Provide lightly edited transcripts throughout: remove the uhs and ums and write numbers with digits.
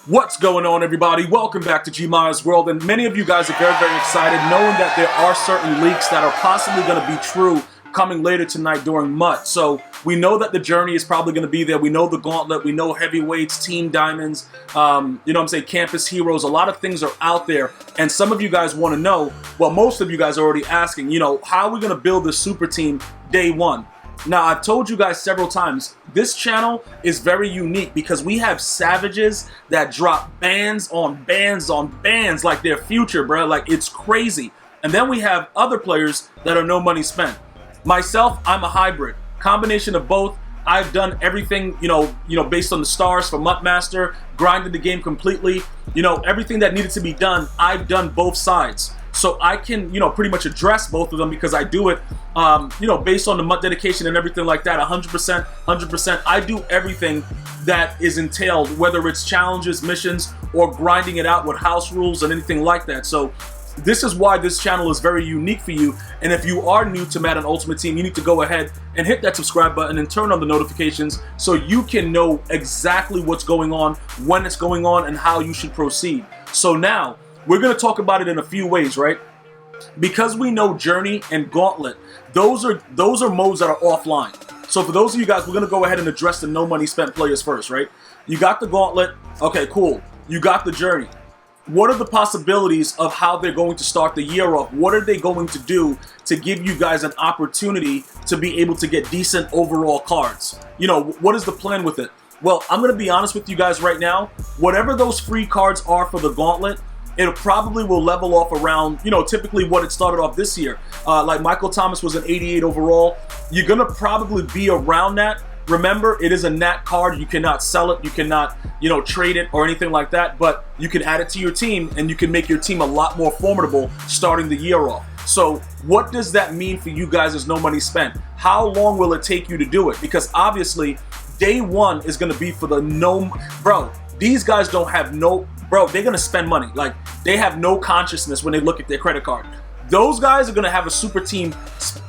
What's going on, everybody? Welcome back to GmiasWorld, and many of you guys are very excited knowing that there are certain leaks that are possibly going to be true coming later tonight during MUT. So we know that the journey is probably going to be there. We know the gauntlet, we know heavyweights, team diamonds, campus heroes. A lot of things are out there, and some of you guys want to know, well, most of you guys are already asking, how are we going to build this super team day one? Now, I've told you guys several times, this channel is very unique because we have savages that drop bans on bans on bans like their future, bro. Like, it's crazy. And then we have other players that are no money spent. Myself, I'm a hybrid. Combination of both. I've done everything, based on the stars for MUT Master, grinded the game completely. Everything that needed to be done, I've done both sides. So I can, pretty much address both of them because I do it, based on the MUT dedication and everything like that, 100%. I do everything that is entailed, whether it's challenges, missions, or grinding it out with house rules and anything like that. So this is why this channel is very unique for you. And if you are new to Madden Ultimate Team, you need to go ahead and hit that subscribe button and turn on the notifications so you can know exactly what's going on, when it's going on, and how you should proceed. So now, we're going to talk about it in a few ways, right? Because we know Journey and Gauntlet, those are modes that are offline. So for those of you guys, we're going to go ahead and address the no money spent players first, right? You got the Gauntlet. Okay, cool. You got the Journey. What are the possibilities of how they're going to start the year off? What are they going to do to give you guys an opportunity to be able to get decent overall cards? What is the plan with it? Well, I'm going to be honest with you guys right now. Whatever those free cards are for the Gauntlet, it probably will level off around, typically what it started off this year. Like Michael Thomas was an 88 overall. You're going to probably be around that. Remember, it is a NAT card. You cannot sell it. You cannot, trade it or anything like that. But you can add it to your team, and you can make your team a lot more formidable starting the year off. So what does that mean for you guys as no money spent? How long will it take you to do it? Because obviously, day one is going to be for the bro, these guys don't have they're going to spend money. Like, they have no consciousness when they look at their credit card. Those guys are going to have a super team,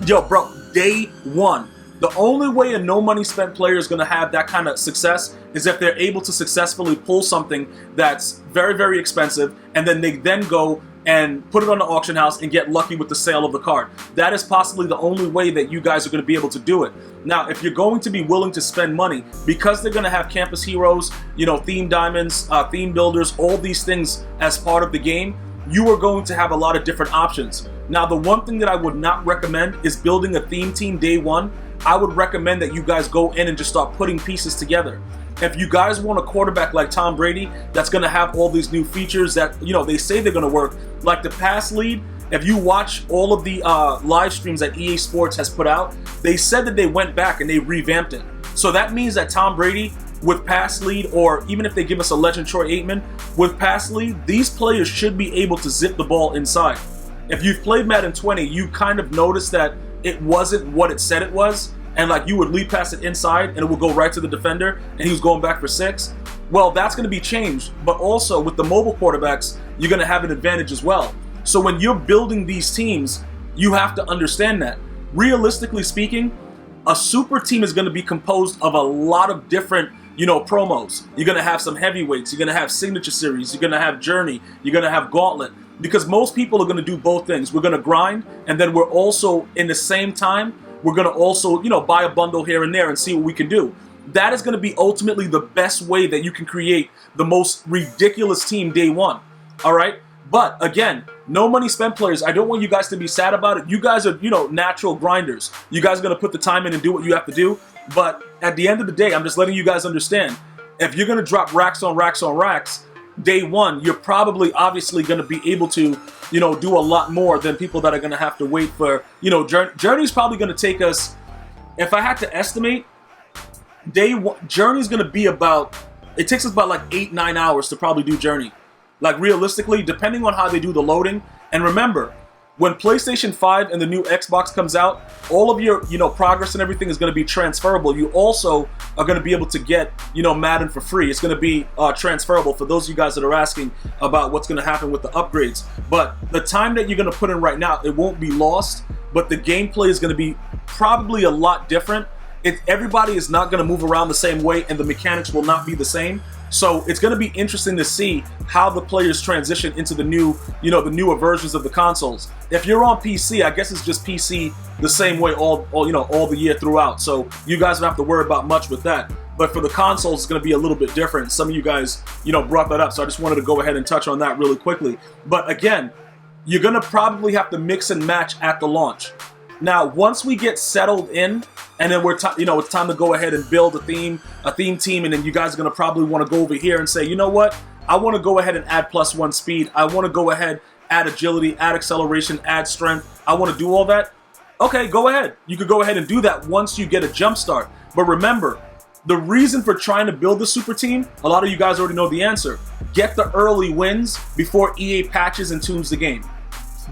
day one. The only way a no money spent player is going to have that kind of success is if they're able to successfully pull something that's very expensive, and then they go and put it on the auction house and get lucky with the sale of the card. That is possibly the only way that you guys are going to be able to do it. Now, if you're going to be willing to spend money, because they're going to have campus heroes, theme diamonds, theme builders, all these things as part of the game, you are going to have a lot of different options. Now, the one thing that I would not recommend is building a theme team day one. I would recommend that you guys go in and just start putting pieces together. If you guys want a quarterback like Tom Brady that's going to have all these new features that, they say they're going to work, like the pass lead, if you watch all of the live streams that EA Sports has put out, they said that they went back and they revamped it. So that means that Tom Brady with pass lead, or even if they give us a legend Troy Aikman, with pass lead, these players should be able to zip the ball inside. If you've played Madden 20, you kind of noticed that it wasn't what it said it was. And like, you would lead past it inside and it would go right to the defender and he was going back for 6. Well, that's going to be changed. But also with the mobile quarterbacks, you're going to have an advantage as well. So when you're building these teams, you have to understand that. Realistically speaking, a super team is going to be composed of a lot of different, promos. You're going to have some heavyweights. You're going to have signature series. You're going to have journey. You're going to have gauntlet. Because most people are going to do both things. We're going to grind, and then we're also, in the same time, we're going to also, buy a bundle here and there and see what we can do. That is going to be ultimately the best way that you can create the most ridiculous team day one. All right? But again, no money spent players, I don't want you guys to be sad about it. You guys are, natural grinders. You guys are going to put the time in and do what you have to do. But at the end of the day, I'm just letting you guys understand, if you're going to drop racks on racks on racks, day one, you're probably obviously going to be able to, do a lot more than people that are going to have to wait for, Journey's probably going to take us, if I had to estimate, day one, Journey's going to be it takes us about like 8-9 hours to probably do Journey. Like, realistically, depending on how they do the loading. And remember, when PlayStation 5 and the new Xbox comes out, all of your, progress and everything is going to be transferable. You also are going to be able to get, Madden for free. It's going to be transferable for those of you guys that are asking about what's going to happen with the upgrades. But the time that you're going to put in right now, it won't be lost, but the gameplay is going to be probably a lot different. Everybody is not going to move around the same way, and the mechanics will not be the same. So it's going to be interesting to see how the players transition into the new, the newer versions of the consoles. If you're on PC, I guess it's just PC the same way all the year throughout. So you guys don't have to worry about much with that. But for the consoles, it's going to be a little bit different. Some of you guys, brought that up. So I just wanted to go ahead and touch on that really quickly. But again, you're going to probably have to mix and match at the launch. Now, once we get settled in, and then it's time to go ahead and build a theme team, and then you guys are going to probably want to go over here and say, you know what? I want to go ahead and add +1 speed. I want to go ahead, add agility, add acceleration, add strength. I want to do all that. Okay, go ahead. You could go ahead and do that once you get a jump start. But remember, the reason for trying to build the super team, a lot of you guys already know the answer. Get the early wins before EA patches and tunes the game.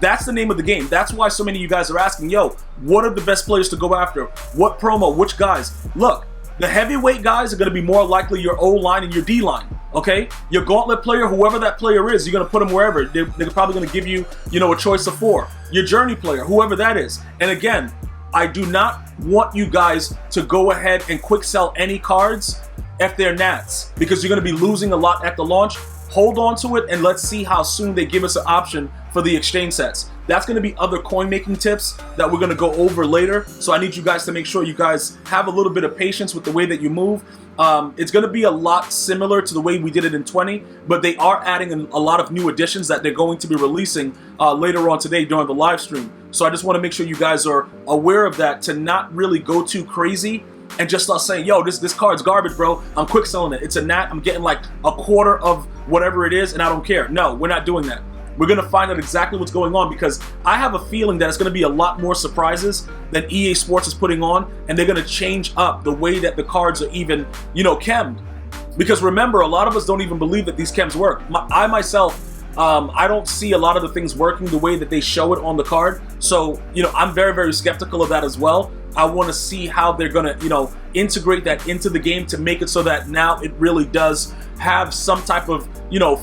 That's the name of the game. That's why so many of you guys are asking, yo, what are the best players to go after? What promo? Which guys? Look, the heavyweight guys are going to be more likely your O-line and your D-line, okay? Your gauntlet player, whoever that player is, you're going to put them wherever. They're probably going to give you, a choice of 4. Your journey player, whoever that is. And again, I do not want you guys to go ahead and quick sell any cards if they're nats, because you're going to be losing a lot at the launch. Hold on to it and let's see how soon they give us an option for the exchange sets. That's going to be other coin making tips that we're going to go over later. So I need you guys to make sure you guys have a little bit of patience with the way that you move. It's going to be a lot similar to the way we did it in 20, but they are adding a lot of new additions that they're going to be releasing later on today during the live stream. So I just want to make sure you guys are aware of that, to not really go too crazy and just start saying, yo, this card's garbage, bro. I'm quick selling it. It's a nat. I'm getting like a quarter of whatever it is, and I don't care. No, we're not doing that. We're going to find out exactly what's going on, because I have a feeling that it's going to be a lot more surprises than EA Sports is putting on, and they're going to change up the way that the cards are even, chemmed. Because remember, a lot of us don't even believe that these chems work. I myself, I don't see a lot of the things working the way that they show it on the card. So, I'm very, very skeptical of that as well. I want to see how they're going to, integrate that into the game to make it so that now it really does have some type of,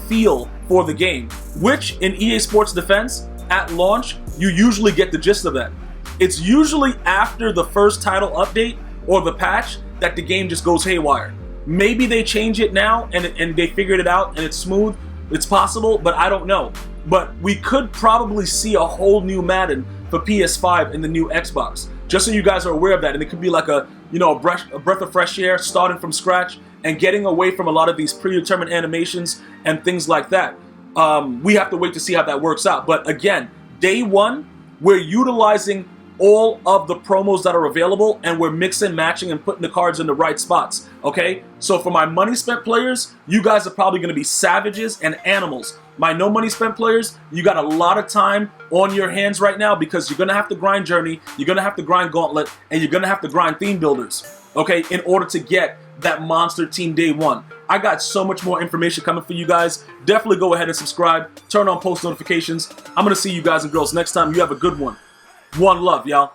feel for the game. Which, in EA Sports defense, at launch, you usually get the gist of that. It's usually after the first title update or the patch that the game just goes haywire. Maybe they change it now and they figured it out and it's smooth. It's possible, but I don't know. But we could probably see a whole new Madden for PS5 in the new Xbox. Just so you guys are aware of that. And it could be like a breath of fresh air, starting from scratch and getting away from a lot of these predetermined animations and things like that. We have to wait to see how that works out. But again, day one, we're utilizing all of the promos that are available, and we're mixing, matching, and putting the cards in the right spots, okay? So for my money spent players, you guys are probably going to be savages and animals. My no money spent players, you got a lot of time on your hands right now, because you're going to have to grind Journey, you're going to have to grind Gauntlet, and you're going to have to grind Theme Builders, okay, in order to get that monster team day one. I got so much more information coming for you guys. Definitely go ahead and subscribe, turn on post notifications. I'm going to see you guys and girls next time. You have a good one. One love, y'all.